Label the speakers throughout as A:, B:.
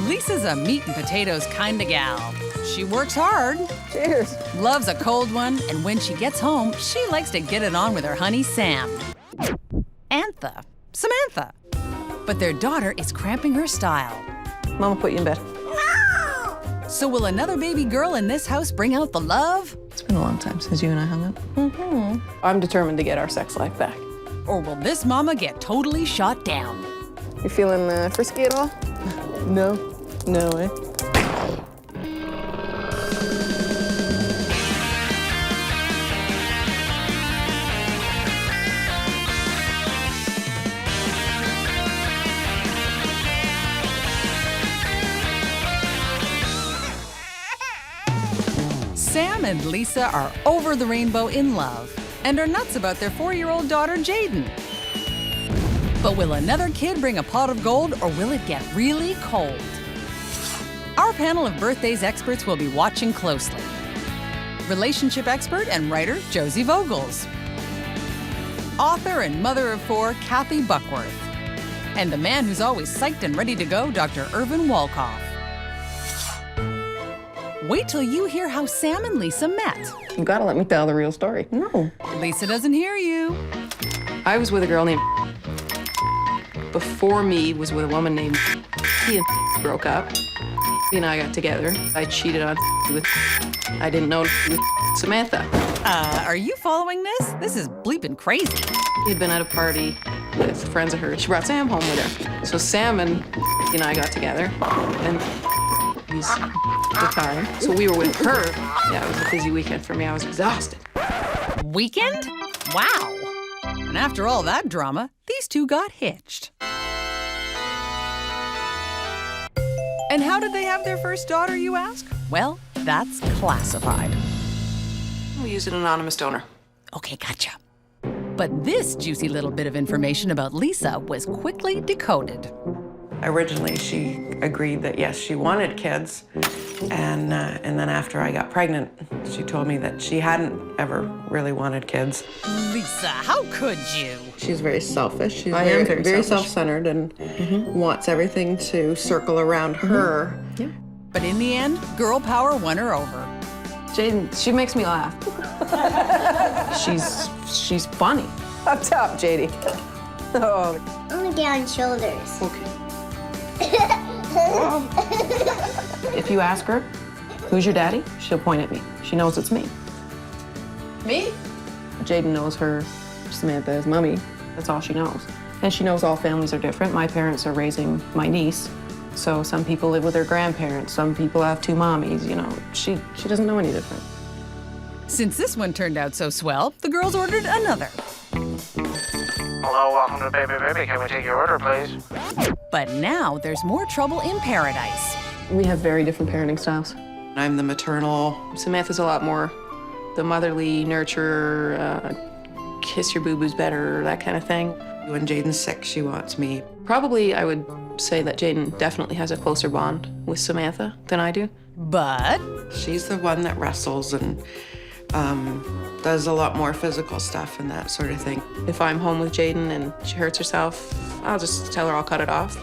A: Lisa's a meat and potatoes kind of gal. She works hard.
B: Cheers.
A: Loves a cold one, and when she gets home, she likes to get it on with her honey Sam. Samantha. But their daughter is cramping her style.
B: Mama put you in bed.
A: So will another baby girl in this house bring out the love?
B: It's been a long time since you and I hung out. I'm determined to get our sex life back.
A: Or will this mama get totally shot down?
B: You feeling frisky at all? No. No, eh?
A: Sam and Lisa are over the rainbow in love and are nuts about their 4-year-old daughter, Jaden. But will another kid bring a pot of gold, or will it get really cold? Our panel of birthdays experts will be watching closely. Relationship expert and writer, Josie Vogels. Author and mother of 4, Kathy Buckworth. And the man who's always psyched and ready to go, Dr. Irvin Walkoff. Wait till you hear how Sam and Lisa met.
B: You gotta let me tell the real story. No.
A: Lisa doesn't hear you.
B: I was with a girl named before me was with a woman named he and broke up. He and I got together. I cheated on with I didn't know with Samantha.
A: Are you following this? This is bleeping crazy.
B: He had been at a party with friends of hers. She brought Sam home with her. So Sam and I got together, and he's the time. So we were with her. Yeah, it was a busy weekend for me. I was exhausted.
A: Weekend? Wow. And after all that drama, these two got hitched. And how did they have their first daughter, you ask? Well, that's classified.
B: We used an anonymous donor.
A: Okay, gotcha. But this juicy little bit of information about Lisa was quickly decoded.
C: Originally, she agreed that, yes, she wanted kids. And then after I got pregnant, she told me that she hadn't ever really wanted kids.
A: Lisa, how could you?
C: She's very selfish. She's
B: I am very selfish.
C: self-centered and wants everything to circle around her.
B: Yeah.
A: But in the end, girl power won her over.
B: Jaden, she makes me laugh. she's funny. Up top, JD. Oh.
D: I'm gonna get on shoulders.
B: Okay. If you ask her, who's your daddy? She'll point at me. She knows it's me. Me? Jaden knows her, Samantha, as mommy. That's all she knows. And she knows all families are different. My parents are raising my niece. So some people live with their grandparents. Some people have 2 mommies, you know. She doesn't know any different.
A: Since this one turned out so swell, the girls ordered another.
E: Hello, welcome to Baby Baby. Can we take your order, please?
A: But now there's more trouble in paradise.
B: We have very different parenting styles.
C: I'm the maternal.
B: Samantha's a lot more the motherly, nurture, kiss your boo-boos better, that kind of thing.
C: When Jaden's sick, she wants me.
B: Probably I would say that Jaden definitely has a closer bond with Samantha than I do.
A: But
C: She's the one that wrestles and does a lot more physical stuff and that sort of thing.
B: If I'm home with Jaden and she hurts herself, I'll just tell her I'll cut it off.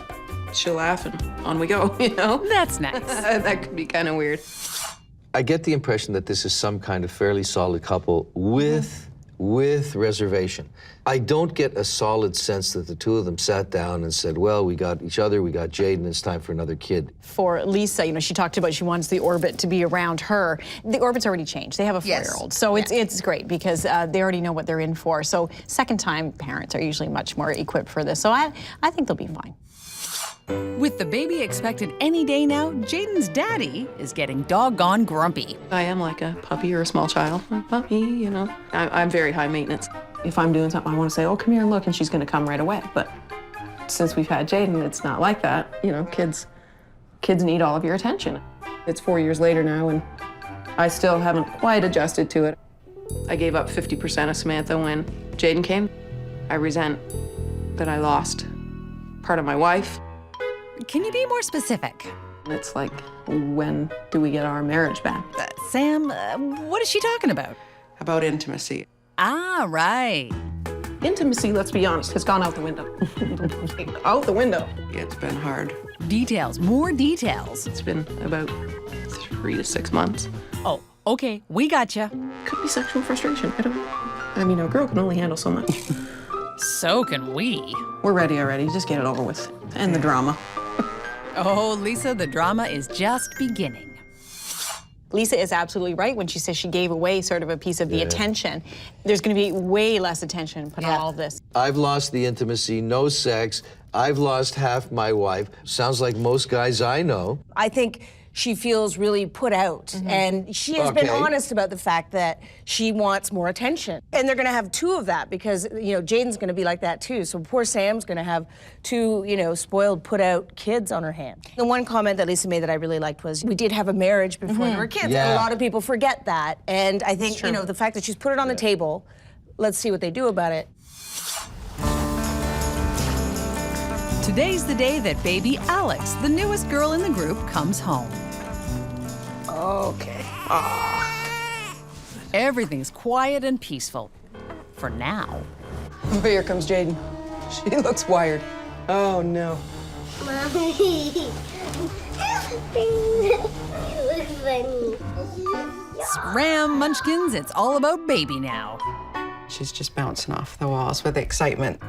B: She'll laugh and on we go, you know?
A: that's nice.
B: That could be kind of weird.
F: I get the impression that this is some kind of fairly solid couple with reservation. I don't get a solid sense that the two of them sat down and said, well, we got each other, we got Jaden, it's time for another kid.
G: For Lisa, you know, she talked about she wants the orbit to be around her. The orbit's already changed. They have a 4-year-old. So it's great because they already know what they're in for. So second-time parents are usually much more equipped for this. So I think they'll be fine.
A: With the baby expected any day now, Jaden's daddy is getting doggone grumpy.
B: I am like a puppy or a small child. A puppy, you know. I'm very high maintenance. If I'm doing something, I want to say, oh, come here and look, and she's going to come right away. But since we've had Jaden, it's not like that. You know, kids need all of your attention. It's 4 years later now, and I still haven't quite adjusted to it. I gave up 50% of Samantha when Jaden came. I resent that I lost part of my wife.
A: Can you be more specific?
B: It's like, when do we get our marriage back?
A: Sam, what is she talking about?
C: About intimacy.
A: Ah, right.
B: Intimacy, let's be honest, has gone out the window. Out the window.
C: It's been hard.
A: details, more details.
B: It's been about 3 to 6 months.
A: Oh, okay, we gotcha.
B: Could be sexual frustration. I mean, a girl can only handle so much.
A: So can we.
B: We're ready already. Just get it over with. And the drama.
A: Oh, Lisa, the drama is just beginning.
G: Lisa is absolutely right when she says she gave away sort of a piece of the attention. There's going to be way less attention put on all of this.
F: I've lost the intimacy, no sex. I've lost half my wife. Sounds like most guys I know.
H: I think she feels really put out, and she has been honest about the fact that she wants more attention. And they're going to have 2 of that because, you know, Jaden's going to be like that too. So poor Sam's going to have 2, you know, spoiled, put out kids on her hands. The one comment that Lisa made that I really liked was, we did have a marriage before there were kids.
F: Yeah.
H: And a lot of people forget that. And I think, you know, the fact that she's put it on the table, let's see what they do about it.
A: Today's the day that baby Alex, the newest girl in the group, comes home.
H: Okay.
A: Everything's quiet and peaceful. For now.
B: Oh, here comes Jaden. She looks wired. Oh, no.
D: Mommy. You look funny.
A: Scram, munchkins, it's all about baby now.
C: She's just bouncing off the walls with excitement.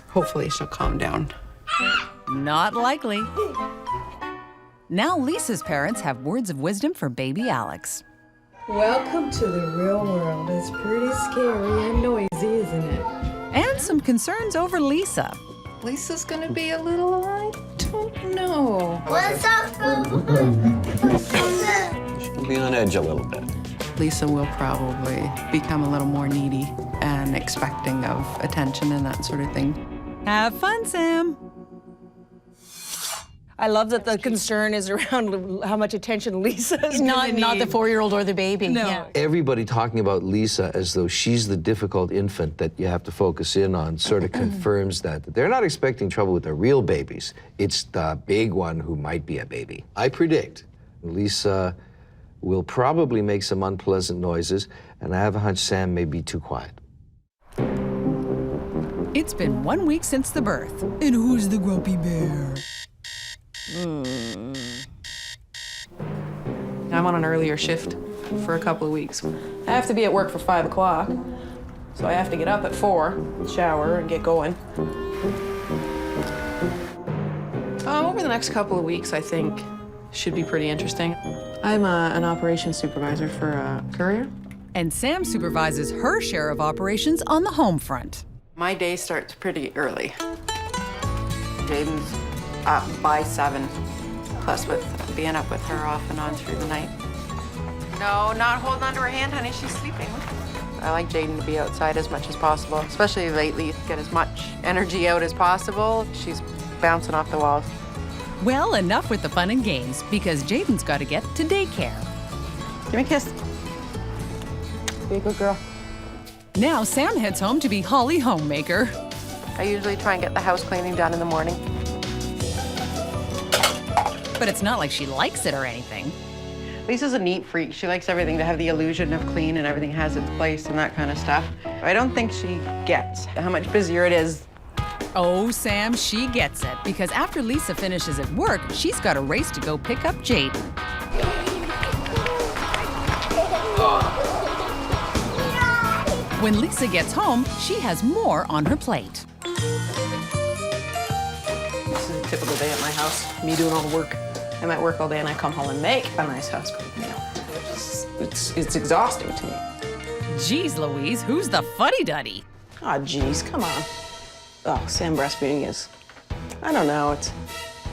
C: Hopefully she'll calm down.
A: Not likely. Now Lisa's parents have words of wisdom for baby Alex.
I: Welcome to the real world. It's pretty scary and noisy, isn't it?
A: And some concerns over Lisa.
B: Lisa's gonna be a little, I don't know.
D: What's up?
J: She'll be on edge a little bit.
C: Lisa will probably become a little more needy and expecting of attention and that sort of thing.
A: Have fun, Sam.
H: I love that the concern is around how much attention Lisa is
G: Not the 4-year-old or the baby.
A: No.
G: Yeah.
F: Everybody talking about Lisa as though she's the difficult infant that you have to focus in on sort of confirms that they're not expecting trouble with the real babies. It's the big one who might be a baby. I predict Lisa will probably make some unpleasant noises, and I have a hunch Sam may be too quiet.
A: It's been 1 week since the birth. And who's the grumpy bear?
B: I'm on an earlier shift for a couple of weeks. I have to be at work for 5 o'clock, so I have to get up at 4, shower, and get going. Over the next couple of weeks, I think, should be pretty interesting. I'm an operations supervisor for a courier.
A: And Sam supervises her share of operations on the home front.
C: My day starts pretty early. Jaden's up by 7, plus with being up with her off and on through the night. No, not holding onto her hand, honey, she's sleeping. I like Jaden to be outside as much as possible, especially lately. Get as much energy out as possible. She's bouncing off the walls.
A: Well, enough with the fun and games, because Jaden's got to get to daycare.
C: Give me a kiss. Be a good girl.
A: Now Sam heads home to be Holly homemaker.
C: I usually try and get the house cleaning done in the morning.
A: But it's not like she likes it or anything.
C: Lisa's a neat freak. She likes everything to have the illusion of clean and everything has its place and that kind of stuff. I don't think she gets how much busier it is.
A: Oh, Sam, she gets it, because after Lisa finishes at work, she's got a race to go pick up Jaden. When Lisa gets home, she has more on her plate.
B: This is a typical day at my house, me doing all the work. I'm at work all day and I come home and make a nice house cooked meal. It's exhausting to me.
A: Geez, Louise, who's the fuddy-duddy?
B: Aw, geez, come on. Oh, Sam breastfeeding is, I don't know,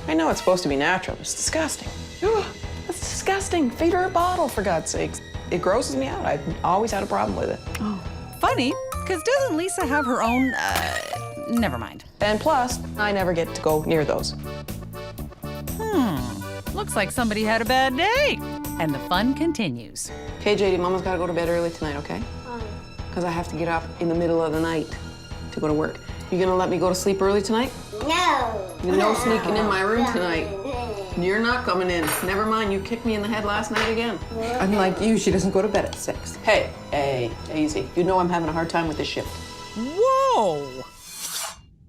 B: I know it's supposed to be natural, but it's disgusting. Ugh, it's disgusting. Feed her a bottle, for God's sakes. It grosses me out. I've always had a problem with it.
A: Oh, funny, because doesn't Lisa have her own, never mind.
B: And plus, I never get to go near those.
A: Looks like somebody had a bad day. And the fun continues.
B: Okay, JD, Mama's gotta go to bed early tonight, okay? Because I have to get up in the middle of the night to go to work. You gonna let me go to sleep early tonight?
D: No.
B: No sneaking in my room tonight. You're not coming in. Never mind, you kicked me in the head last night again.
C: Unlike you, she doesn't go to bed at 6.
B: Hey, easy. You know I'm having a hard time with this shift.
A: Whoa!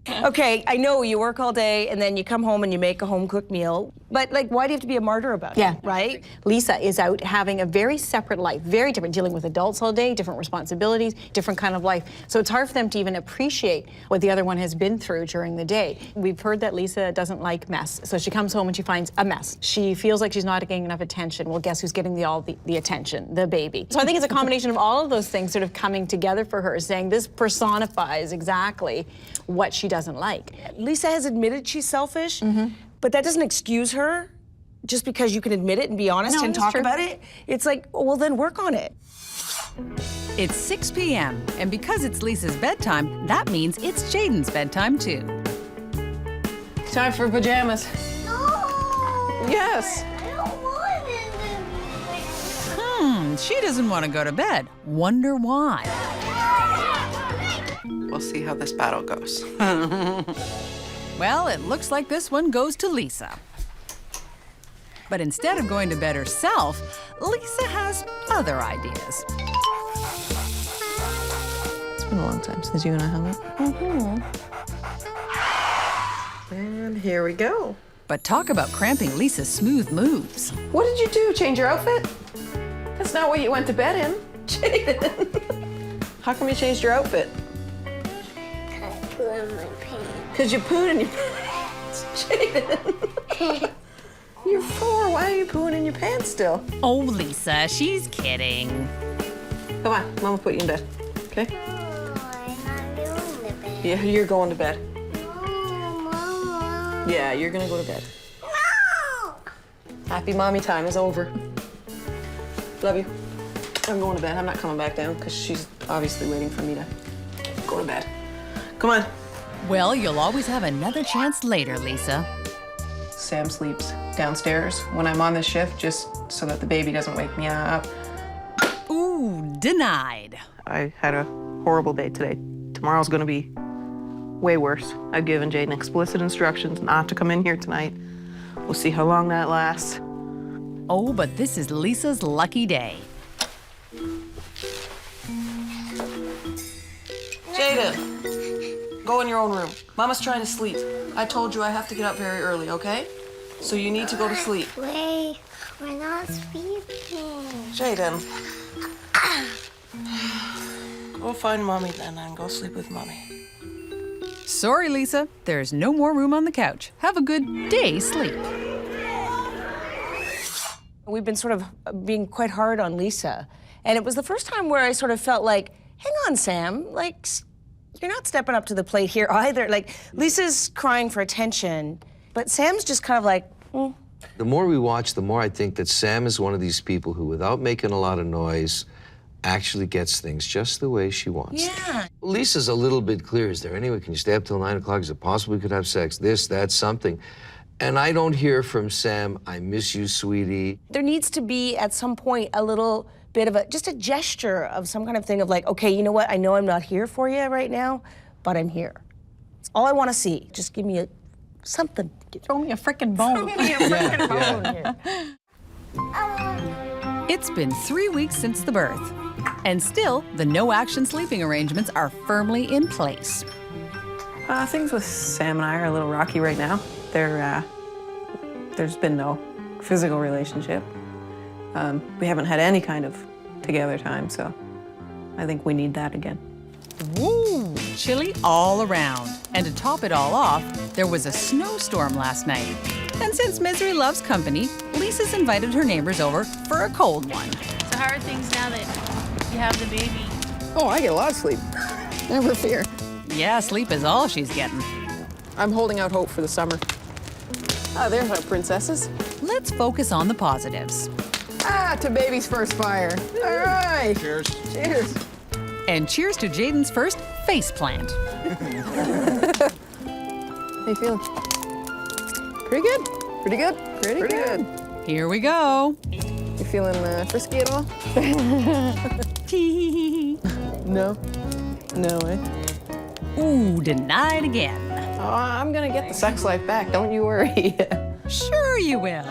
H: Okay, I know you work all day and then you come home and you make a home-cooked meal, but like, why do you have to be a martyr about it, right?
G: Lisa is out having a very separate life, very different, dealing with adults all day, different responsibilities, different kind of life. So it's hard for them to even appreciate what the other one has been through during the day. We've heard that Lisa doesn't like mess, so she comes home and she finds a mess. She feels like she's not getting enough attention. Well, guess who's getting the attention? The baby. So I think it's a combination of all of those things sort of coming together for her, saying this personifies exactly what she doesn't like.
H: Lisa has admitted she's selfish, but that doesn't excuse her just because you can admit it and be honest and talk about it. It's like, well, then work on it.
A: It's 6 p.m., and because it's Lisa's bedtime, that means it's Jaden's bedtime, too.
B: Time for pajamas.
D: No!
B: Yes.
D: I don't want it.
A: She doesn't want to go to bed. Wonder why.
C: We'll see how this battle goes.
A: Well, it looks like this one goes to Lisa. But instead of going to bed herself, Lisa has other ideas.
B: It's been a long time since you and I hung out. And here we go.
A: But talk about cramping Lisa's smooth moves.
B: What did you do? Change your outfit? That's not what you went to bed in. Jaden. How come you changed your outfit?
D: I put on my pants.
B: Because you pooed in your pants. Jaden. You're 4. Why are you pooing in your pants still?
A: Oh, Lisa, she's kidding.
B: Come on, Mama will put you in bed. Okay?
D: No, I'm not doing the bed.
B: Yeah, you're going to bed.
D: No, Mama.
B: Yeah, you're gonna go to bed.
D: No!
B: Happy mommy time is over. Love you. I'm going to bed. I'm not coming back down because she's obviously waiting for me to go to bed. Come on.
A: Well, you'll always have another chance later, Lisa.
B: Sam sleeps downstairs when I'm on the shift just so that the baby doesn't wake me up.
A: Ooh, denied.
B: I had a horrible day today. Tomorrow's gonna be way worse. I've given Jaden explicit instructions not to come in here tonight. We'll see how long that lasts.
A: Oh, but this is Lisa's lucky day.
B: Jaden, go in your own room. Mama's trying to sleep. I told you I have to get up very early, okay? So you need to go to sleep.
D: Wait, we're not sleeping.
B: Jaden. Go find Mommy then and go sleep with Mommy.
A: Sorry, Lisa. There's no more room on the couch. Have a good day's sleep.
H: We've been sort of being quite hard on Lisa. And it was the first time where I sort of felt like, hang on, Sam, like, you're not stepping up to the plate here either. Like, Lisa's crying for attention, but Sam's just kind of like,
F: The more we watch, the more I think that Sam is one of these people who, without making a lot of noise, actually gets things just the way she wants.
H: Yeah.
F: Lisa's a little bit clear. Is there anyway? Can you stay up till 9 o'clock? Is it possible we could have sex? This, that, something. And I don't hear from Sam, I miss you, sweetie.
H: There needs to be, at some point, a little bit of just a gesture of some kind of thing of like, okay, you know what? I know I'm not here for you right now, but I'm here. It's all I want to see. Just give me something.
G: Throw me a frickin' bone.
H: Throw me a frickin' bone here.
A: It's been 3 weeks since the birth. And still, the no-action sleeping arrangements are firmly in place.
B: Things with Sam and I are a little rocky right now. There's been no physical relationship. We haven't had any kind of together time, so I think we need that again.
A: Woo! Chilly all around. And to top it all off, there was a snowstorm last night. And since misery loves company, Lisa's invited her neighbors over for a cold one.
K: So how are things now that you have the baby?
B: Oh, I get a lot of sleep. Never fear.
A: Yeah, sleep is all she's getting.
B: I'm holding out hope for the summer. Oh, there's our princesses.
A: Let's focus on the positives.
B: To baby's first fire. All right.
J: Cheers.
B: Cheers.
A: And cheers to Jaden's first face plant.
B: How you feeling? Pretty good. Pretty good. Pretty good.
A: Here we go.
B: You feeling frisky at all? No. No, eh?
A: Ooh, denied again.
B: Oh, I'm gonna get the sex life back. Don't you worry.
A: Sure you will.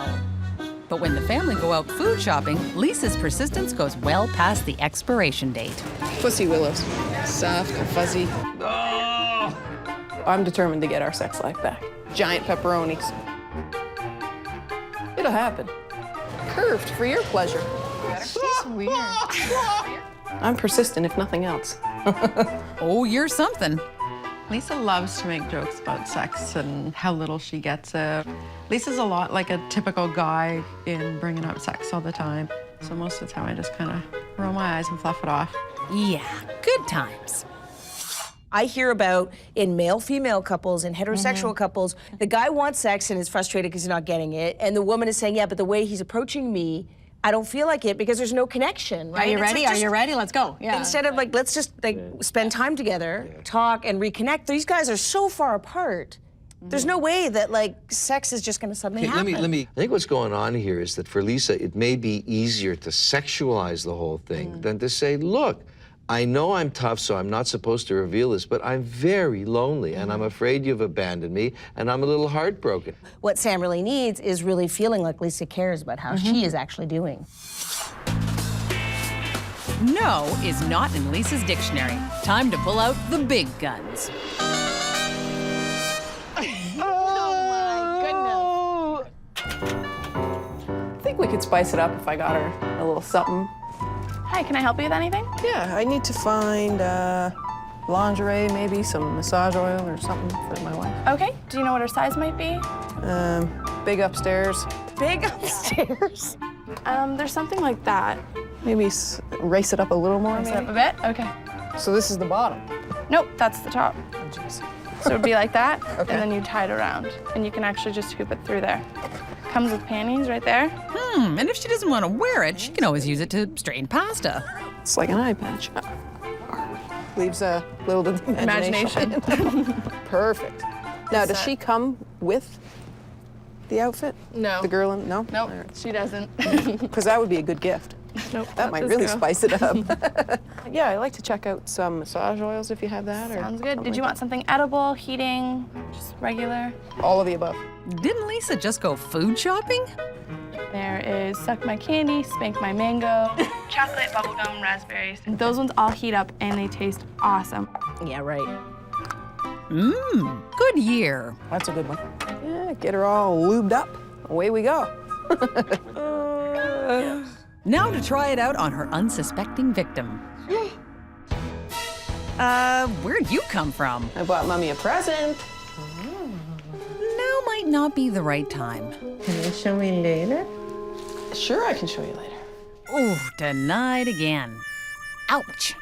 A: But when the family go out food shopping, Lisa's persistence goes well past the expiration date.
B: Pussy willows. Soft and fuzzy.
F: Oh,
B: I'm determined to get our sex life back. Giant pepperonis. It'll happen. Curved for your pleasure.
G: She's weird.
B: I'm persistent, if nothing else.
A: Oh, you're something.
C: Lisa loves to make jokes about sex and how little she gets it. Lisa's a lot like a typical guy in bringing up sex all the time. So most of the time I just kind of roll my eyes and fluff it off.
A: Yeah, good times.
H: I hear about in male-female couples and heterosexual couples, the guy wants sex and is frustrated because he's not getting it, and the woman is saying, yeah, but the way he's approaching me, I don't feel like it because there's no connection, right?
G: Are you ready? Are you ready? Let's go. Yeah.
H: Instead of like, let's just like spend time together, talk and reconnect. These guys are so far apart. There's no way that like sex is just gonna suddenly happen.
F: I think what's going on here is that for Lisa, it may be easier to sexualize the whole thing than to say, look, I know I'm tough, so I'm not supposed to reveal this, but I'm very lonely, and I'm afraid you've abandoned me, and I'm a little heartbroken.
H: What Sam really needs is really feeling like Lisa cares about how she is actually doing.
A: No is not in Lisa's dictionary. Time to pull out the big guns.
B: I think we could spice it up if I got her a little something.
K: Hi, can I help you with anything?
B: Yeah, I need to find lingerie, maybe some massage oil or something for my wife.
K: Okay, do you know what her size might be?
B: Big upstairs.
H: Big upstairs?
K: There's something like that.
B: Maybe race it up a little more,
K: Raise it
B: maybe?
K: up a bit? Okay.
B: So this is the bottom.
K: Nope, that's the top.
B: Oh, jeez.
K: So it'd be like that,
B: Okay.
K: and then you tie it around, and you can actually just hoop it through there. Comes with panties right there.
A: And if she doesn't want to wear it, she can always use it to strain pasta.
B: It's like an eye patch. Leaves a little to the imagination. Perfect. Now, does she come with the outfit?
K: No.
B: The girl in? No?
K: Nope, she doesn't.
B: Because that would be a good gift.
K: Nope.
B: That might really spice it up. Yeah, I'd like to check out some massage oils if you have that.
K: Sounds good. Did you want something edible, heating, just regular?
B: All of the above.
A: Didn't Lisa just go food shopping?
K: There is Suck My Candy, Spank My Mango, chocolate, bubblegum, raspberries. Those ones all heat up and they taste awesome.
H: Yeah, right.
A: Good year.
B: That's a good one. Yeah, get her all lubed up. Away we go.
A: Now to try it out on her unsuspecting victim. Where'd you come from?
B: I bought Mommy a present.
A: Now might not be the right time.
I: Can you show me later?
B: Sure, I can show you later.
A: Ooh, denied again. Ouch.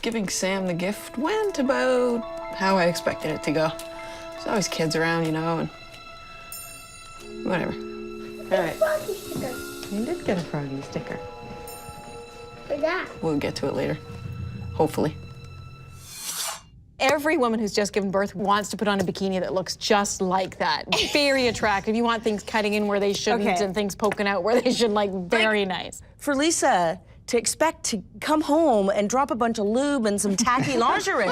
B: Giving Sam the gift went about how I expected it to go. There's always kids around, you know, and whatever. All right.
I: You did get a froggy sticker.
D: What's that?
B: We'll get to it later, hopefully.
G: Every woman who's just given birth wants to put on a bikini that looks just like that. Very attractive. You want things cutting in where they shouldn't and things poking out where they should, like, very nice.
H: For Lisa to expect to come home and drop a bunch of lube and some tacky lingerie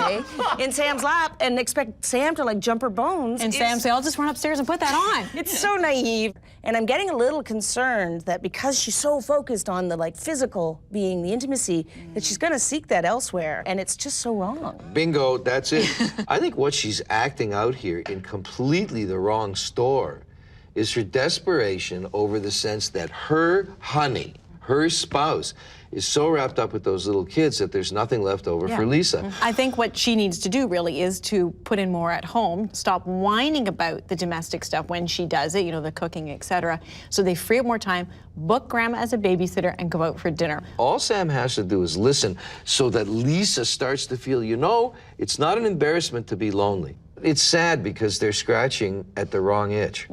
H: in Sam's lap and expect Sam to like jump her bones.
G: And Sam say, I'll just run upstairs and put that on.
H: It's so naive. And I'm getting a little concerned that because she's so focused on the like physical being, the intimacy, that she's gonna seek that elsewhere. And it's just so wrong.
F: Bingo, that's it. I think what she's acting out here in completely the wrong store is her desperation over the sense that her honey, her spouse, is so wrapped up with those little kids that there's nothing left over for Lisa.
G: I think what she needs to do really is to put in more at home, stop whining about the domestic stuff when she does it, you know, the cooking, etc. So they free up more time, book grandma as a babysitter, and go out for dinner.
F: All Sam has to do is listen so that Lisa starts to feel, you know, it's not an embarrassment to be lonely. It's sad because they're scratching at the wrong itch.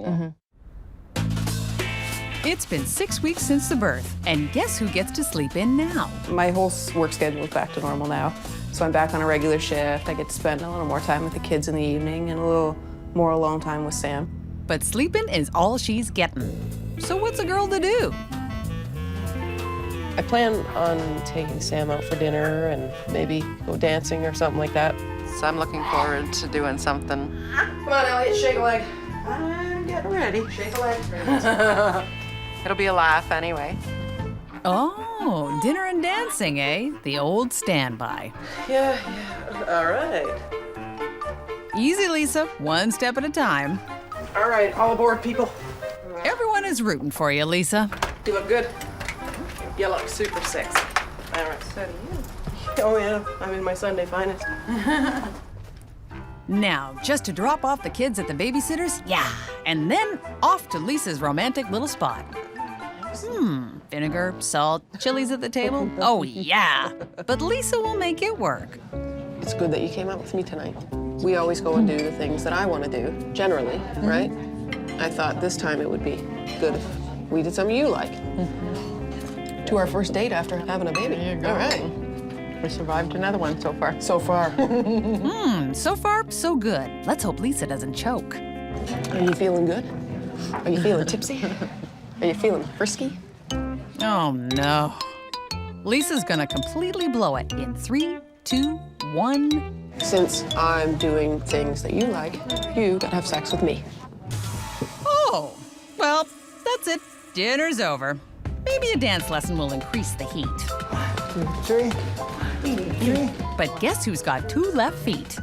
A: It's been 6 weeks since the birth, and guess who gets to sleep in now?
B: My whole work schedule is back to normal now. So I'm back on a regular shift. I get to spend a little more time with the kids in the evening and a little more alone time with Sam.
A: But sleeping is all she's getting. So what's a girl to do?
L: I plan on taking Sam out for dinner and maybe go dancing or something like that.
C: So I'm looking forward to doing something.
B: Come on, Elliot, shake a leg. I'm getting ready. Shake a leg.
C: It'll be a laugh anyway.
A: Oh, dinner and dancing, eh? The old standby.
L: Yeah, all right.
A: Easy, Lisa. One step at a time.
L: All right, all aboard, people.
A: Everyone is rooting for you, Lisa.
L: You look good. You look super sexy. All right. So do you. Oh, yeah. I'm in my Sunday finest.
A: Now, just to drop off the kids at the babysitter's, yeah. And then off to Lisa's romantic little spot. Vinegar, salt, chilies at the table? Oh, yeah. But Lisa will make it work.
L: It's good that you came out with me tonight. We always go and do the things that I want to do, generally, right? I thought this time it would be good if we did something you like. To our first date after having a baby.
B: There you go.
L: All right.
B: We survived another one so far.
L: So far.
A: So far, so good. Let's hope Lisa doesn't choke.
L: Are you feeling good? Are you feeling tipsy? Are you feeling frisky?
A: Oh, no. Lisa's gonna completely blow it in 3, 2, 1.
L: Since I'm doing things that you like, you gotta have sex with me.
A: Oh, well, that's it. Dinner's over. Maybe a dance lesson will increase the heat.
E: 2, 3.
A: But guess who's got 2 left feet?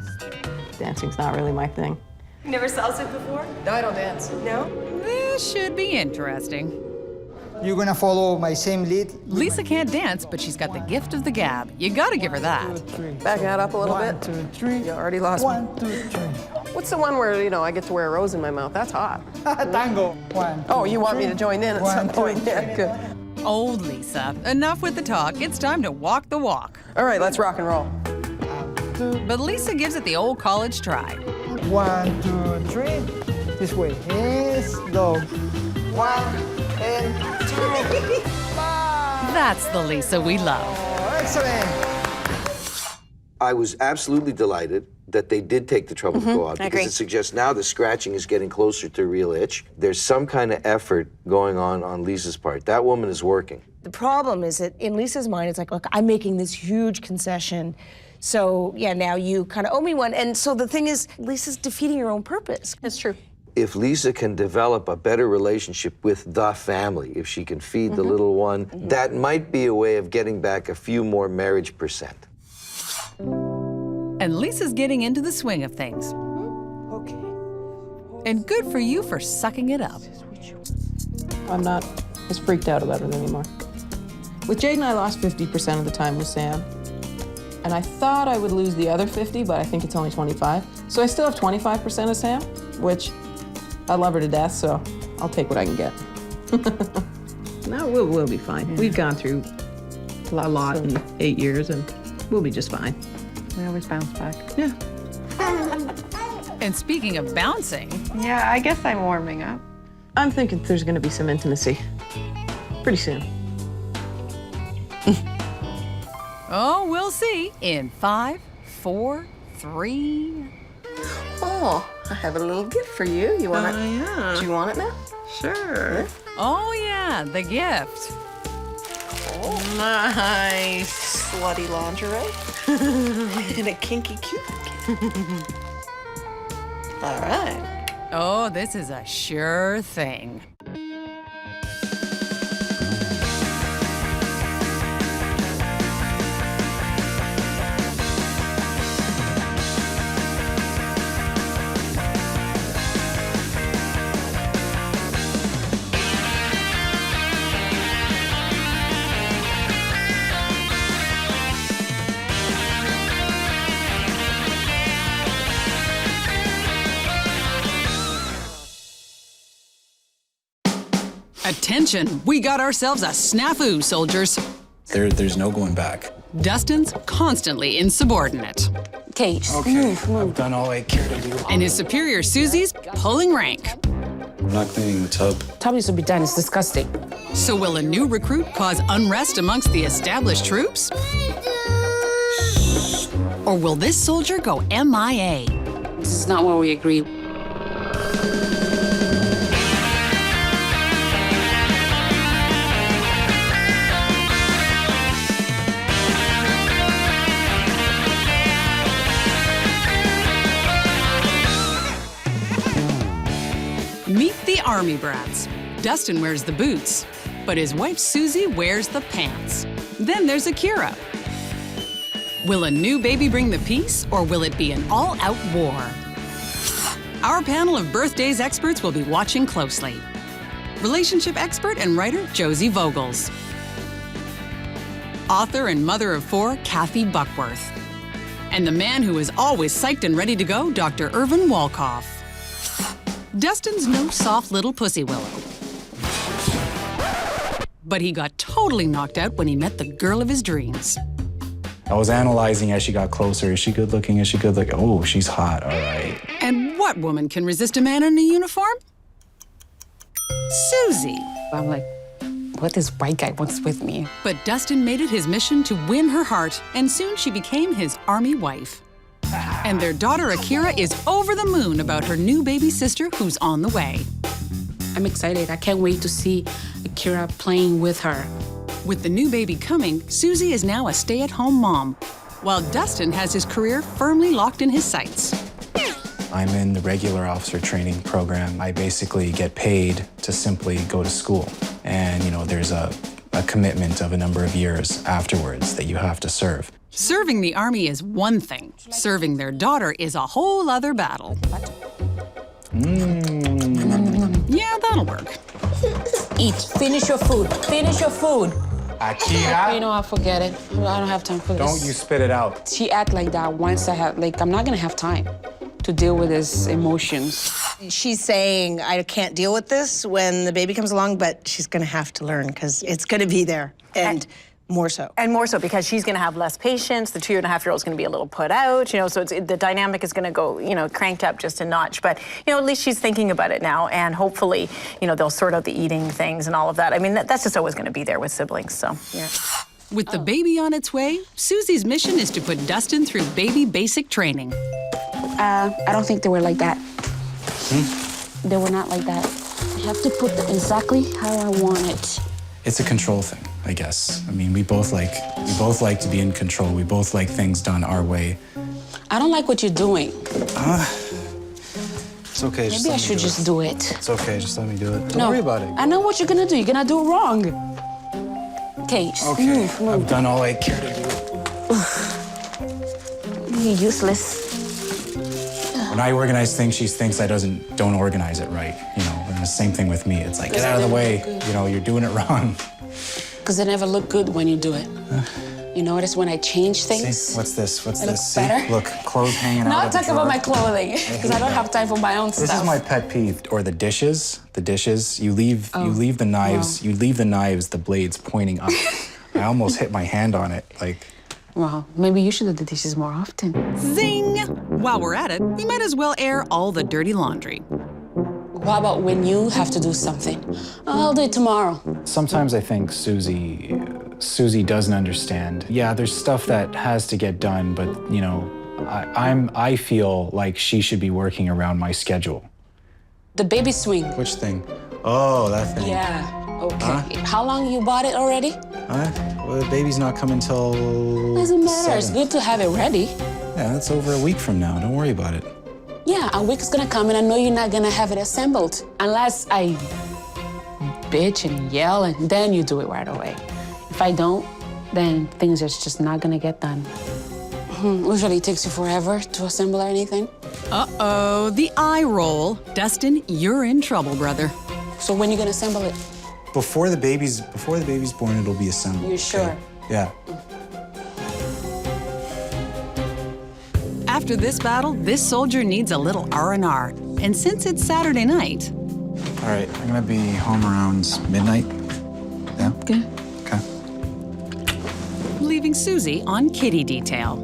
B: Dancing's not really my thing.
H: Never salsa before?
L: No, I don't dance.
H: No?
A: This should be interesting.
E: You're gonna follow my same lead?
A: Lisa can't dance, but she's got the gift of the gab. You gotta give her that.
L: Back that up a little
E: 1,
L: bit.
E: 2, 3.
L: You already lost me.
E: 1, 2, 3.
L: What's the one where, I get to wear a rose in my mouth? That's hot.
E: Tango. 1, 2,
L: Oh, you want me to join in at
E: 1,
L: some
E: 2,
L: point?
E: 3.
L: Yeah, good.
A: Old Lisa, enough with the talk. It's time to walk the walk.
L: All right, let's rock and roll.
E: 2.
A: But Lisa gives it the old college try.
E: 1, 2, 3. This way. Yes, dog. 1 and 2.
A: That's the Lisa we love.
E: Oh, excellent.
F: I was absolutely delighted that they did take the trouble to go out, because it suggests now the scratching is getting closer to a real itch. There's some kind of effort going on Lisa's part. That woman is working.
H: The problem is that in Lisa's mind, it's like, look, I'm making this huge concession. So, yeah, now you kind of owe me one. And so the thing is, Lisa's defeating her own purpose.
B: That's true.
F: If Lisa can develop a better relationship with the family, if she can feed the little one, that might be a way of getting back a few more marriage %.
A: And Lisa's getting into the swing of things.
E: Okay.
A: And good for you for sucking it up.
B: I'm not as freaked out about it anymore. With Jaden, I lost 50% of the time with Sam. And I thought I would lose the other 50, but I think it's only 25. So I still have 25% of Sam, which I love her to death, so I'll take what I can get. No, we'll be fine. Yeah. We've gone through a lot in 8 years, and we'll be just fine. We always bounce back. Yeah.
A: And speaking of bouncing,
B: Yeah, I guess I'm warming up. I'm thinking there's gonna be some intimacy pretty soon.
A: oh, we'll see in 5, 4, 3.
L: Oh, I have a little gift for you. You want it?
B: yeah.
L: Do you want it now?
B: Sure.
A: Oh, yeah, the gift.
B: Nice.
L: Slutty lingerie. And a kinky cupid. All right.
A: Oh, this is a sure thing. Attention, we got ourselves a snafu, soldiers.
M: There's no going back.
A: Dustin's constantly insubordinate.
H: Kate,
M: Okay, I've done all I care to do.
A: And his superior Susie's pulling rank.
M: I'm not cleaning the tub.
H: tub needs to be done. It's disgusting.
A: So will a new recruit cause unrest amongst the established troops? Or will this soldier go MIA?
N: This is not what we agreed.
A: Meet the Army brats. Dustin wears the boots, but his wife Susie wears the pants. Then there's Akira. Will a new baby bring the peace, or will it be an all-out war? Our panel of birthdays experts will be watching closely. Relationship expert and writer Josie Vogels. Author and mother of 4, Kathy Buckworth. And the man who is always psyched and ready to go, Dr. Irvin Walkoff. Dustin's no soft little pussy willow. But he got totally knocked out when he met the girl of his dreams.
M: I was analyzing as she got closer. Is she good looking? Is she good looking? Oh, she's hot, all right.
A: And what woman can resist a man in a uniform? Susie.
N: I'm like, what this white guy wants with me?
A: But Dustin made it his mission to win her heart, and soon she became his army wife. And their daughter Akira is over the moon about her new baby sister who's on the way.
N: I'm excited. I can't wait to see Akira playing with her.
A: With the new baby coming, Susie is now a stay-at-home mom, while Dustin has his career firmly locked in his sights.
M: I'm in the regular officer training program. I basically get paid to simply go to school. And, you know, there's a commitment of a number of years afterwards that you have to serve.
A: Serving the Army is one thing. Serving their daughter is a whole other battle. Yeah, that'll work.
H: Eat. Finish your food. Finish your food.
M: Akira?
N: You know, I forget it. I don't have time for this.
M: Don't you spit it out.
N: She act like that once I have, like, I'm not gonna have time to deal with his emotions.
H: She's saying, I can't deal with this when the baby comes along, but she's gonna have to learn because it's gonna be there. And more so.
G: And more so because she's going to have less patience. The 2.5-year-old is going to be a little put out, you know, so the dynamic is going to go, you know, cranked up just a notch. But, you know, at least she's thinking about it now, and hopefully, you know, they'll sort out the eating things and all of that. I mean, that's just always going to be there with siblings, so, yeah.
A: With the baby on its way, Susie's mission is to put Dustin through baby basic training.
N: I don't think they were like that. They were not like that. I have to put them exactly how I want it.
M: It's a control thing, I guess. I mean, we both like to be in control. We both like things done our way.
N: I don't like what you're doing.
M: It's okay.
N: Maybe I should just do it.
M: It's okay. Just let me do it. Don't worry about it.
N: I know what you're gonna do. You're gonna do it wrong. Okay.
M: Okay.
N: Move.
M: I've done all I care to do.
N: You're useless.
M: When I organize things, she thinks I don't organize it right. You know, and the same thing with me. It's like, get out of the way. You know, you're doing it wrong.
N: Because it never look good when you do it. You notice when I change things?
M: See? What's this? What's
N: It
M: this?
N: looks
M: See?
N: better.
M: Look, clothes hanging out
N: Not
M: of the
N: talk about
M: drawer.
N: my clothing, because I don't have time for my own stuff.
M: This is my pet peeve. Or the dishes. The dishes. You leave the knives.
N: Wow.
M: You leave the knives, the blades pointing up. I almost hit my hand on it. Like.
N: Well, maybe you should do the dishes more often.
A: Zing! While we're at it, we might as well air all the dirty laundry.
N: What about when you have to do something? I'll do it tomorrow.
M: Sometimes I think Susie doesn't understand. Yeah, there's stuff that has to get done, but you know, I feel like she should be working around my schedule.
N: The baby swing.
M: Which thing? Oh, that thing.
N: Yeah. Okay.
M: Huh?
N: How long you bought it already?
M: Well, the baby's not coming till.
N: Doesn't matter. It's
M: 7th.
N: good to have it ready.
M: Yeah, that's over a week from now. Don't worry about it.
N: Yeah, a week's gonna come and I know you're not gonna have it assembled unless I bitch and yell and then you do it right away. If I don't, then things are just not gonna get done. Usually it takes you forever to assemble anything.
A: Uh-oh, the eye roll. Dustin, you're in trouble, brother.
N: So when you gonna assemble it?
M: Before the baby's born, it'll be assembled.
N: You sure?
M: Yeah.
A: After this battle, this soldier needs a little R&R. And since it's Saturday night...
M: All right, I'm gonna be home around midnight. Yeah?
N: Okay.
M: Okay.
A: Leaving Susie on kitty detail.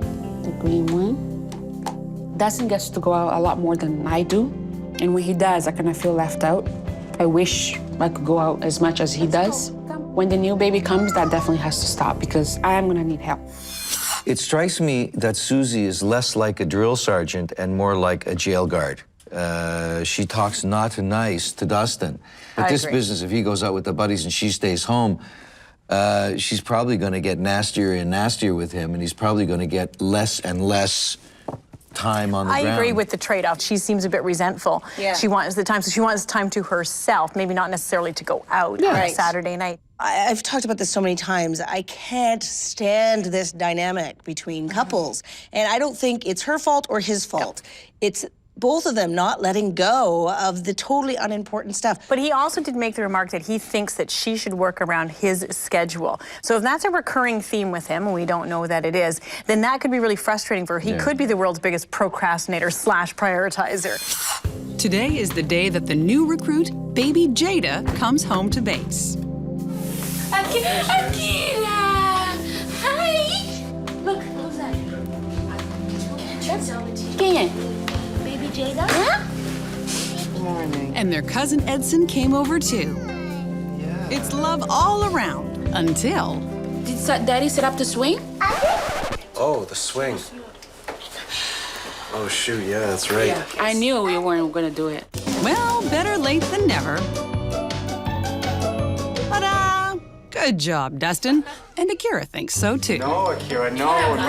N: The green one. Dustin gets to go out a lot more than I do. And when he does, I kind of feel left out. I wish I could go out as much as he does. When the new baby comes, that definitely has to stop because I am gonna need help.
F: It strikes me that Susie is less like a drill sergeant and more like a jail guard. She talks not nice to Dustin. But this business, if he goes out with the buddies and she stays home, she's probably going to get nastier and nastier with him, and he's probably going to get less and less time on the ground.
G: I agree with the trade-off. She seems a bit resentful.
H: Yeah.
G: She wants the time, so she wants time to herself, maybe not necessarily to go out on a Saturday night.
H: I've talked about this so many times. I can't stand this dynamic between couples. And I don't think it's her fault or his fault. It's both of them not letting go of the totally unimportant stuff.
G: But he also did make the remark that he thinks that she should work around his schedule. So if that's a recurring theme with him, and we don't know that it is, then that could be really frustrating for her. He could be the world's biggest procrastinator / prioritizer.
A: Today is the day that the new recruit, baby Jada, comes home to base.
N: Akira! Hi! Look, who's that? Quem é?
D: Baby Jada?
A: And their cousin Edson came over too. It's love all around until...
N: Did Daddy set up the swing?
J: Oh, the swing. Oh, shoot, yeah, that's right.
N: Yeah, I knew we weren't gonna do it.
A: Well, better late than never. Ta-da! Good job, Dustin. And Akira thinks so too.
J: No, Akira, no. No.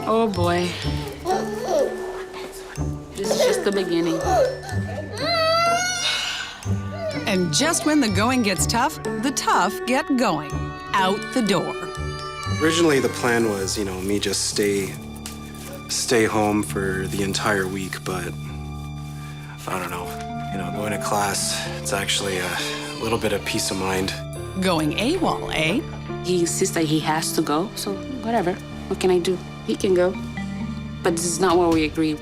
N: Oh boy. This is just the beginning.
A: And just when the going gets tough, the tough get going. Out the door.
J: Originally, the plan was, me just stay home for the entire week, but I don't know. Going to class, it's actually a little bit of peace of mind.
A: Going AWOL, eh?
N: He insists that he has to go, so whatever. What can I do? He can go. But this is not what we agreed.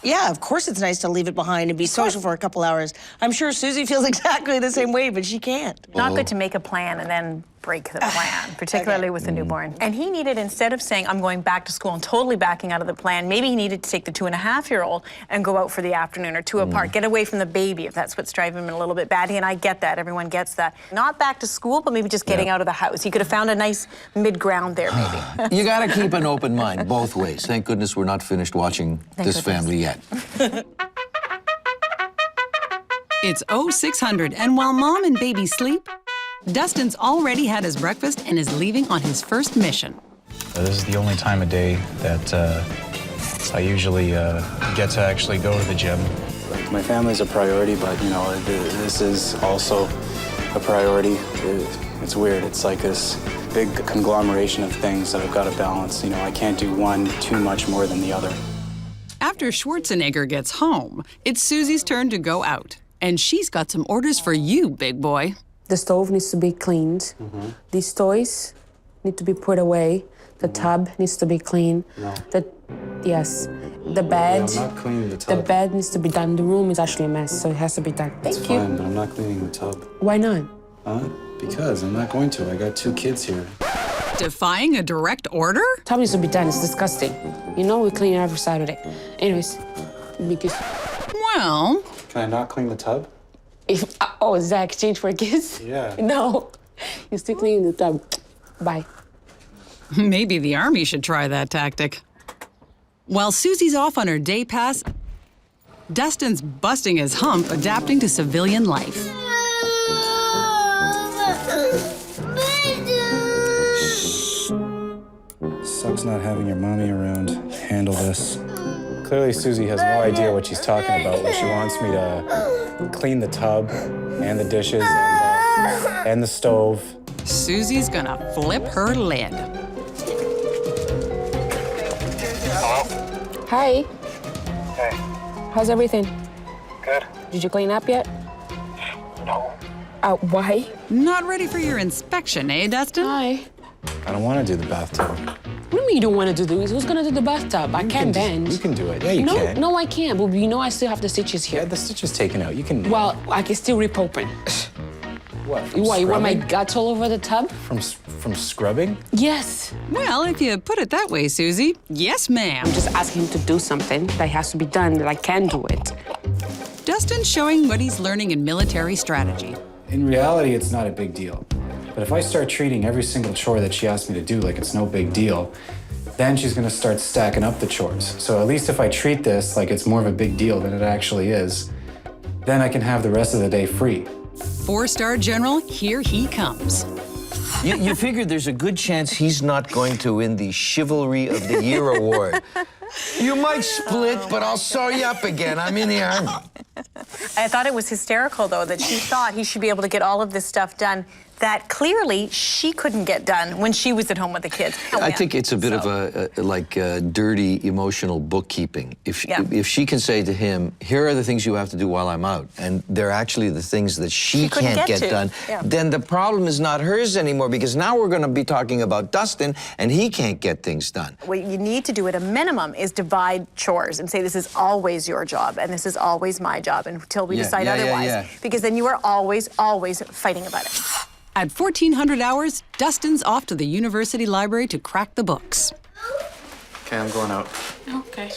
H: Yeah, of course it's nice to leave it behind and be social for a couple hours. I'm sure Susie feels exactly the same way, but she can't.
G: Not good to make a plan and then break the plan, particularly with the newborn. And he needed, instead of saying, I'm going back to school and totally backing out of the plan, maybe he needed to take the 2.5-year-old and go out for the afternoon or two apart, get away from the baby if that's what's driving him a little bit batty. And I get that, everyone gets that. Not back to school, but maybe just getting out of the house. He could have found a nice mid-ground there, maybe.
F: You gotta keep an open mind both ways. Thank goodness we're not finished watching this family yet.
A: It's 0600, and while mom and baby sleep, Dustin's already had his breakfast and is leaving on his first mission.
M: This is the only time of day that I usually get to actually go to the gym.
J: My family's a priority, but, this is also a priority. It's weird. It's like this big conglomeration of things that I've got to balance. I can't do one too much more than the other.
A: After Schwarzenegger gets home, it's Susie's turn to go out. And she's got some orders for you, big boy.
N: The stove needs to be cleaned. These toys need to be put away. The tub needs to be clean.
J: No.
N: Yes. The bed.
J: Yeah, I'm not cleaning the tub.
N: The bed needs to be done. The room is actually a mess, so it has to be done. Thank you.
J: Fine, but I'm not cleaning the tub.
N: Why not?
J: Because I'm not going to. I got 2 kids here.
A: Defying a direct order?
N: Tub needs to be done. It's disgusting. We clean it every Saturday. Anyways, because...
A: Well...
J: Can I not clean the tub?
N: Is that exchange for a kiss?
J: Yeah.
N: No. You're still cleaning the tub. Bye.
A: Maybe the army should try that tactic. While Susie's off on her day pass, Dustin's busting his hump adapting to civilian life.
M: Sucks not having your mommy around. Handle this. Clearly, Susie has no idea what she's talking about when she wants me to clean the tub and the dishes and the stove.
A: Susie's gonna flip her lid.
E: Hello?
N: Hi.
E: Hey.
N: How's everything?
E: Good.
N: Did you clean up yet?
E: No.
N: Why?
A: Not ready for your inspection, eh, Dustin?
N: Hi.
M: I don't want to do the bathtub.
N: What do you mean you don't want to do this? Who's going to do the bathtub? I can't bend.
M: You can do it. Yeah, you can.
N: No, I can't. But I still have the stitches here.
M: Yeah, the stitch is taken out. You can...
N: Well, I can still rip open.
M: What,
N: What, you want my guts all over the tub?
M: From scrubbing?
N: Yes.
A: Well, if you put it that way, Susie, yes, ma'am.
N: I'm just asking him to do something that has to be done, that I can do it.
A: Dustin's showing what he's learning in military strategy.
M: In reality, it's not a big deal. But if I start treating every single chore that she asks me to do like it's no big deal, then she's gonna start stacking up the chores. So at least if I treat this like it's more of a big deal than it actually is, then I can have the rest of the day free.
A: 4-star general, here he comes.
F: You figure there's a good chance he's not going to win the Chivalry of the Year award. You might split, but I'll sew you up again. I'm in the Army.
G: I thought it was hysterical, though, that she thought he should be able to get all of this stuff done that clearly she couldn't get done when she was at home with the kids.
F: I think it's a bit of a dirty emotional bookkeeping. If she can say to him, here are the things you have to do while I'm out, and they're actually the things that she can't get done, then the problem is not hers anymore, because now we're going to be talking about Dustin, and he can't get things done.
G: What you need to do at a minimum is divide chores and say this is always your job and this is always my job until we decide otherwise. Because then you are always fighting about it.
A: At 1400 hours, Dustin's off to the university library to crack the books.
J: Okay, I'm going out.
N: Okay.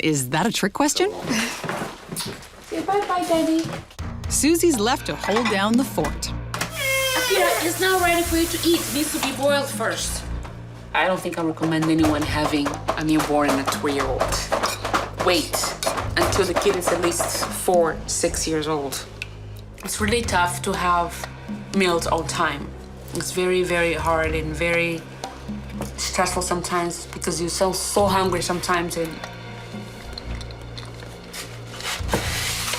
A: Is that a trick question?
N: Say bye-bye, Daddy.
A: Susie's left to hold down the fort.
N: Akira, it's not ready for you to eat. It needs to be boiled first. I don't think I recommend anyone having a newborn and a 2-year-old. Wait until the kid is at least 4, 6 years old. It's really tough to have meals all the time. It's very, very hard and very stressful sometimes because you're so hungry sometimes, and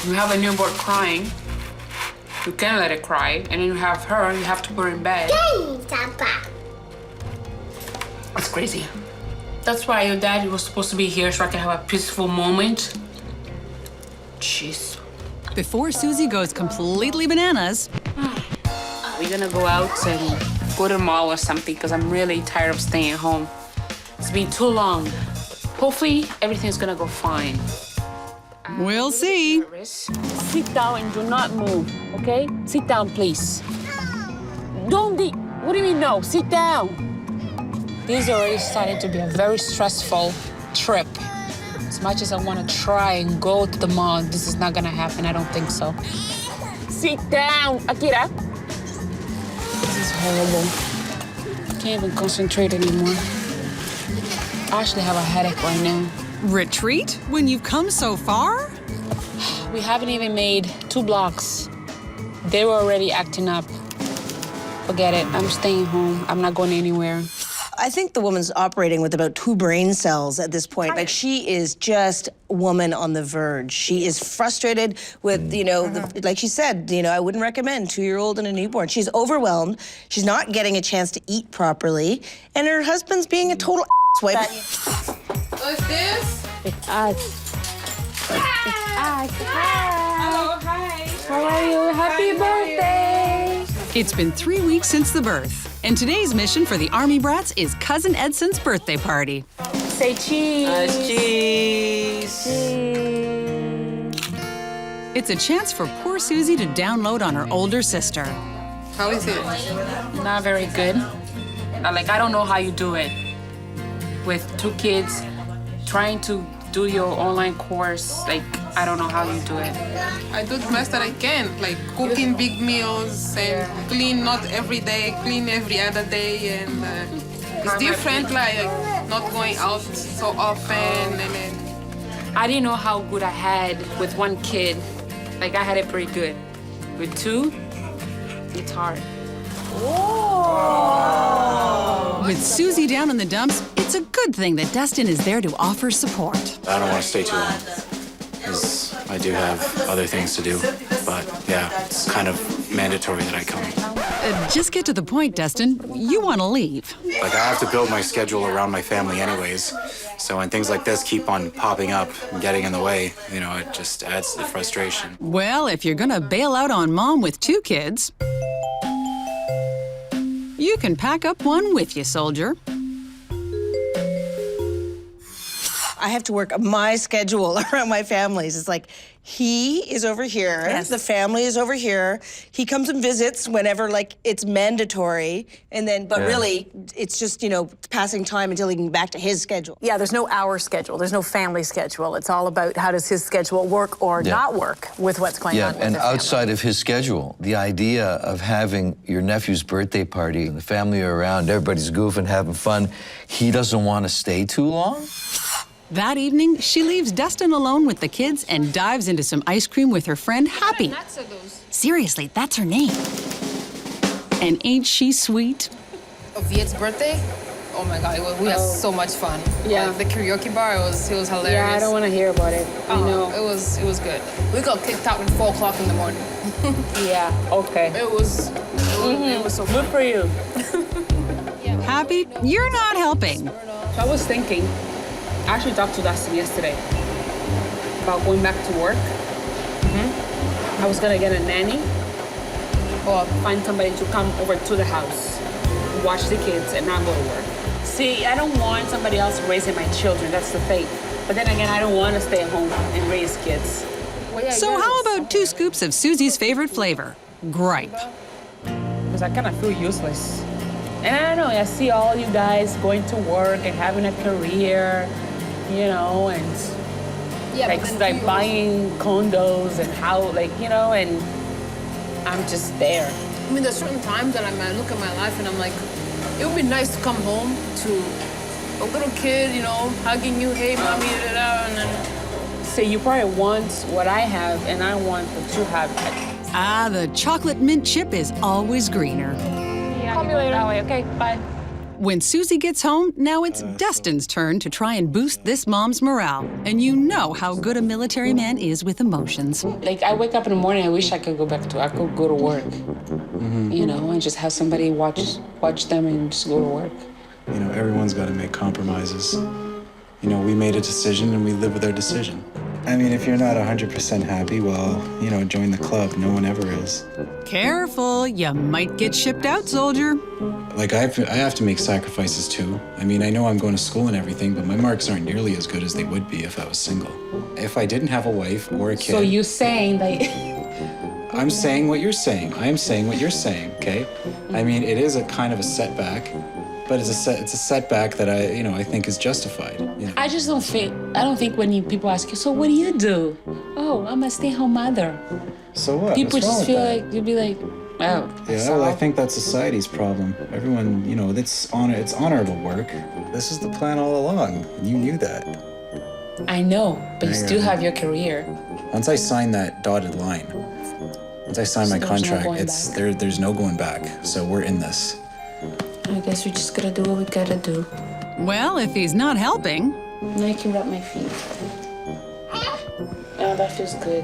N: you have a newborn crying. You can't let it cry, and then you have her, you have to put her in bed. It's crazy. That's why your dad was supposed to be here so I can have a peaceful moment. Jeez.
A: Before Susie goes completely bananas.
N: We're gonna go out and go to the mall or something because I'm really tired of staying at home. It's been too long. Hopefully, everything's gonna go fine.
A: We'll see.
N: Sit down and do not move, okay? Sit down, please. What do you mean no? Sit down. This already started to be a very stressful trip. As much as I want to try and go to the mall, this is not gonna happen. I don't think so. Sit down, Akira. This is horrible. I can't even concentrate anymore. I actually have a headache right now.
A: Retreat? When you've come so far?
N: We haven't even made 2 blocks. They were already acting up. Forget it. I'm staying home. I'm not going anywhere.
H: I think the woman's operating with about 2 brain cells at this point. Like, she is just a woman on the verge. She is frustrated with, you know, like she said, you know, I wouldn't recommend 2-year-old and a newborn. She's overwhelmed. She's not getting a chance to eat properly. And her husband's being a total asswipe.
L: What's this?
N: It's us. It's us.
L: Hello, hi.
N: How are you? Happy birthday.
A: It's been 3 weeks since the birth. And today's mission for the Army Brats is Cousin Edson's birthday party.
N: Say cheese.
L: Cheese.
A: It's a chance for poor Susie to download on her older sister.
L: How is it?
N: Not very good. I don't know how you do it. With 2 kids, trying to do your online course, I don't know how you do it.
L: I do the best that I can, like cooking big meals and clean not every day, clean every other day, and it's different, like not going out so often. And
N: I didn't know how good I had with 1 kid. I had it pretty good. With 2, it's hard.
A: With Susie down in the dumps, it's a good thing that Dustin is there to offer support.
J: I don't want to stay too long, because I do have other things to do. But yeah, it's kind of mandatory that I come.
A: Just get to the point, Dustin. You want to leave.
J: I have to build my schedule around my family anyways. So when things like this keep on popping up and getting in the way, you know, it just adds to the frustration.
A: Well, if you're gonna bail out on Mom with 2 kids, you can pack up 1 with you, soldier.
H: I have to work my schedule around my family's. It's like, he is over here, the family is over here. He comes and visits whenever, it's mandatory, and then, but really, it's just, you know, passing time until he can get back to his schedule.
G: Yeah, there's no hour schedule. There's no family schedule. It's all about how does his schedule work or not work with what's going on with
F: and
G: the family.
F: outside of his schedule, the idea of having your nephew's birthday party and the family are around, everybody's goofing, having fun, he doesn't want to stay too long?
A: That evening, she leaves Dustin alone with the kids and dives into some ice cream with her friend, Happy. Seriously, that's her name. And ain't she sweet?
L: Viet's birthday?
O: oh my God, we had so much fun.
N: Yeah.
O: Like the karaoke bar, it was hilarious.
N: Yeah, I don't want to hear about it. I know.
O: It was good. We got kicked out at 4 o'clock in the morning.
N: Yeah, okay.
O: It was so
N: good for you.
A: Happy? You're not helping.
N: So I was thinking, I actually talked to Dustin yesterday about going back to work. I was gonna get a nanny or find somebody to come over to the house, watch the kids, and not go to work. See, I don't want somebody else raising my children, that's the thing. But then again, I don't want to stay at home and raise kids.
A: So how about 2 scoops of Susie's favorite flavor, gripe?
N: Because I kind of feel useless. And I don't know, I see all you guys going to work and having a career, you know, and like buying condos and how, like, you know, and I'm just there.
O: I mean, there's certain times that I look at my life and I'm like, it would be nice to come home to a little kid, you know, hugging you, hey, mommy, and then...
N: See, you probably want what I have, and I want what you have.
A: Ah, the chocolate mint chip is always greener.
N: Call me later. That way, okay, bye.
A: When Susie gets home, now it's Dustin's turn to try and boost this mom's morale. And you know how good a military man is with emotions.
N: Like, I wake up in the morning, I wish I could go to work. You know, and just have somebody watch them and just go to work.
M: You know, everyone's got to make compromises. You know, we made a decision and we live with our decision. I mean, if you're not 100% happy, well, you know, join the club. No one ever is.
A: Careful, you might get shipped out, soldier.
M: Like, I have to make sacrifices too. I mean, I know I'm going to school and everything, but my marks aren't nearly as good as they would be if I was single. If I didn't have a wife or a kid...
N: So you're saying that...
M: I'm saying what you're saying. I'm saying what you're saying, okay? I mean, it is a kind of a setback, but it's a setback that I think is justified. You know?
N: I don't think when people ask you, so what do you do? Oh, I'm a stay-at-home mother.
M: So what?
N: People
M: What's wrong
N: just
M: with
N: feel
M: that?
N: like, you'd be like, oh.
M: Yeah, well, I think that's society's problem. Everyone, you know, it's honorable work. This is the plan all along. You knew that.
N: I know, but you still have your career.
M: Once I sign that dotted line, once I sign my contract, there's no going back. So we're in this.
N: I guess we just gotta do what we gotta do.
A: Well, if he's not helping...
N: Now I can rub my feet. Oh, that feels good.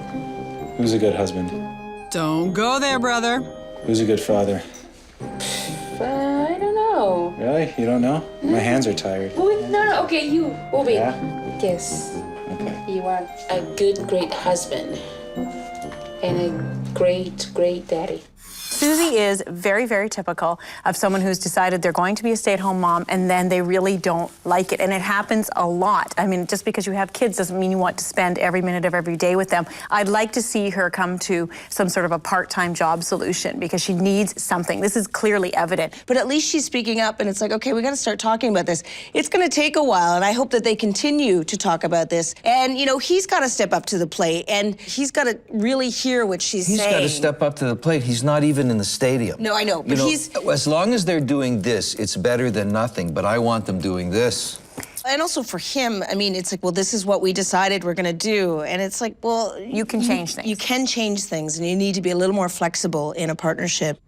M: Who's a good husband?
A: Don't go there, brother.
M: Who's a good father?
N: I don't know.
M: Really? You don't know? My hands are tired.
N: Oh, no, okay, you. Oh, wait.
M: Yeah?
N: Yes.
M: Okay.
N: You are a good, great husband. And a great, great daddy.
G: Susie is very, very typical of someone who's decided they're going to be a stay-at-home mom and then they really don't like it. And it happens a lot. I mean, just because you have kids doesn't mean you want to spend every minute of every day with them. I'd like to see her come to some sort of a part-time job solution because she needs something. This is clearly evident.
H: But at least she's speaking up and it's like, okay, we got to start talking about this. It's going to take a while, and I hope that they continue to talk about this. And, you know, he's got to step up to the plate and he's got to really hear what she's saying.
F: He's got to step up to the plate. He's not even in the stadium.
H: No, I know, but
F: as long as they're doing this, it's better than nothing, but I want them doing this.
H: And also for him, I mean, it's like, well, this is what we decided we're going to do. And it's like, well,
G: you can change things.
H: You can change things, and you need to be a little more flexible in a partnership.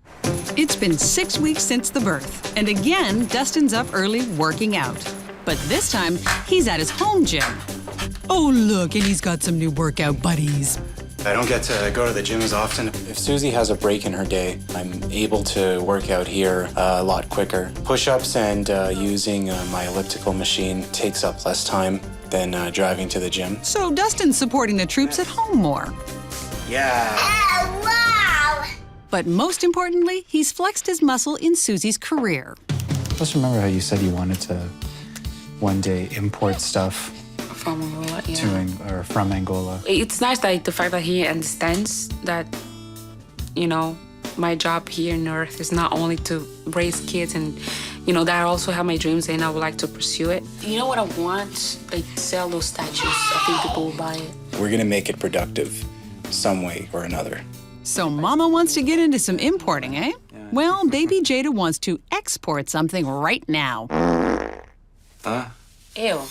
A: It's been 6 weeks since the birth, and again, Dustin's up early working out. But this time, he's at his home gym. Oh, look, and he's got some new workout buddies.
J: I don't get to go to the gym as often.
M: If Susie has a break in her day, I'm able to work out here a lot quicker. Push-ups and using my elliptical machine takes up less time than driving to the gym.
A: So Dustin's supporting the troops at home more.
J: Yeah.
D: Oh, wow!
A: But most importantly, he's flexed his muscle in Susie's career.
M: Just remember how you said you wanted to one day import stuff
N: from Angola, yeah.
M: From Angola.
N: It's nice, like, the fact that he understands that, you know, my job here on Earth is not only to raise kids and, you know, that I also have my dreams and I would like to pursue it. You know what I want? Like, sell those statues. I think people will buy it.
M: We're gonna make it productive some way or another.
A: So Mama wants to get into some importing, eh? Yeah. Well, baby Jada wants to export something right now.
M: Huh?
N: Ew.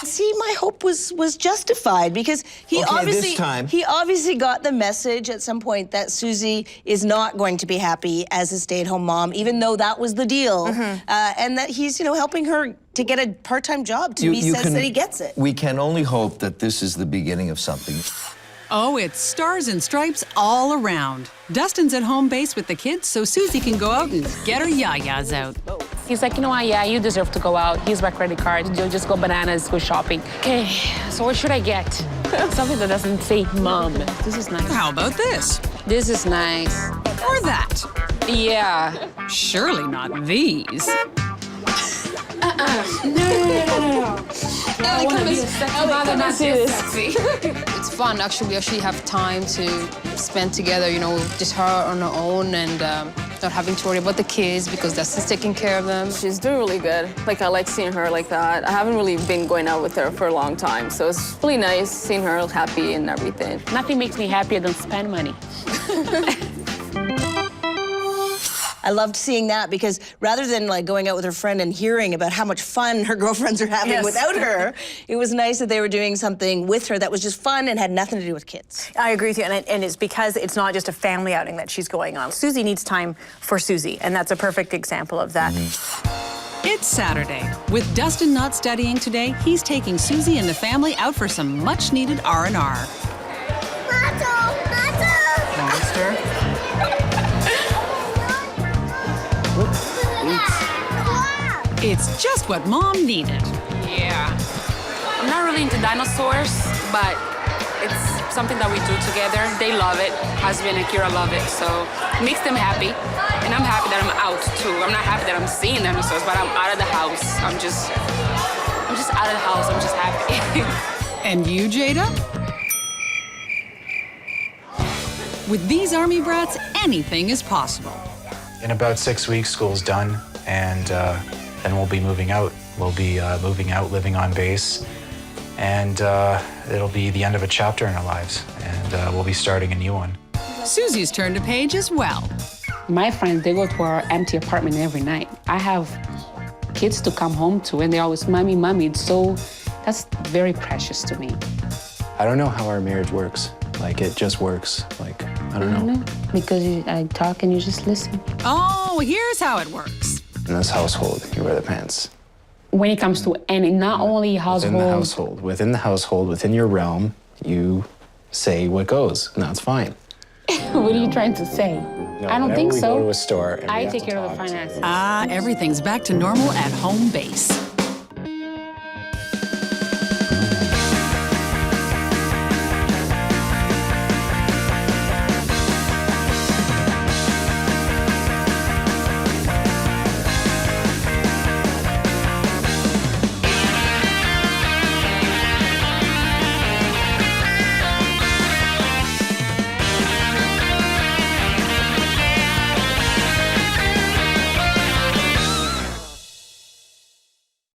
H: See, my hope was justified because he obviously got the message at some point that Susie is not going to be happy as a stay-at-home mom, even though that was the deal, and that he's helping her to get a part-time job. He says that he gets it.
F: We can only hope that this is the beginning of something.
A: Oh, it's stars and stripes all around. Dustin's at home base with the kids so Susie can go out and get her yayas out.
N: He's like, you know what, yeah, you deserve to go out. Here's my credit card. You'll just go bananas, go shopping. Okay, so what should I get? Something that doesn't say mom. This is nice.
A: How about this?
N: This is nice.
A: Or that?
N: Yeah.
A: Surely not these.
N: No. I want to be a sexy mother, not this.
O: It's fun, actually. We actually have time to spend together, just her on her own and not having to worry about the kids because Dustin's taking care of them.
L: She's doing really good. Like, I like seeing her like that. I haven't really been going out with her for a long time, so it's really nice seeing her happy and everything.
N: Nothing makes me happier than spend money.
H: I loved seeing that because rather than like going out with her friend and hearing about how much fun her girlfriends are having without her, it was nice that they were doing something with her that was just fun and had nothing to do with kids.
G: I agree with you, and it's because it's not just a family outing that she's going on. Susie needs time for Susie, and that's a perfect example of that.
A: It's Saturday. With Dustin not studying today, he's taking Susie and the family out for some much-needed R&R.
F: Monster?
A: It's just what Mom needed.
N: Yeah. I'm not really into dinosaurs, but it's something that we do together. They love it. Husband and Kira love it, so it makes them happy. And I'm happy that I'm out, too. I'm not happy that I'm seeing dinosaurs, but I'm out of the house. I'm just out of the house. I'm just happy.
A: And you, Jada? With these Army brats, anything is possible.
M: In about 6 weeks, school's done, and then we'll be moving out. We'll be moving out, living on base, and it'll be the end of a chapter in our lives, and we'll be starting a new one.
A: Susie's turned a page as well.
N: My friends, they go to our empty apartment every night. I have kids to come home to, and they always, mommy, mommy. So that's very precious to me.
M: I don't know how our marriage works. Like, it just works. Like, I don't know.
N: Because I talk and you just listen.
A: Oh, here's how it works.
M: In this household, you wear the pants.
N: When it comes to any, not only household.
M: Within the household, within your realm, you say what goes, and that's fine.
N: What are you trying to say?
M: No,
N: I don't think so.
M: We go to a store and
N: I take care of the finances.
A: Everything's back to normal at home base.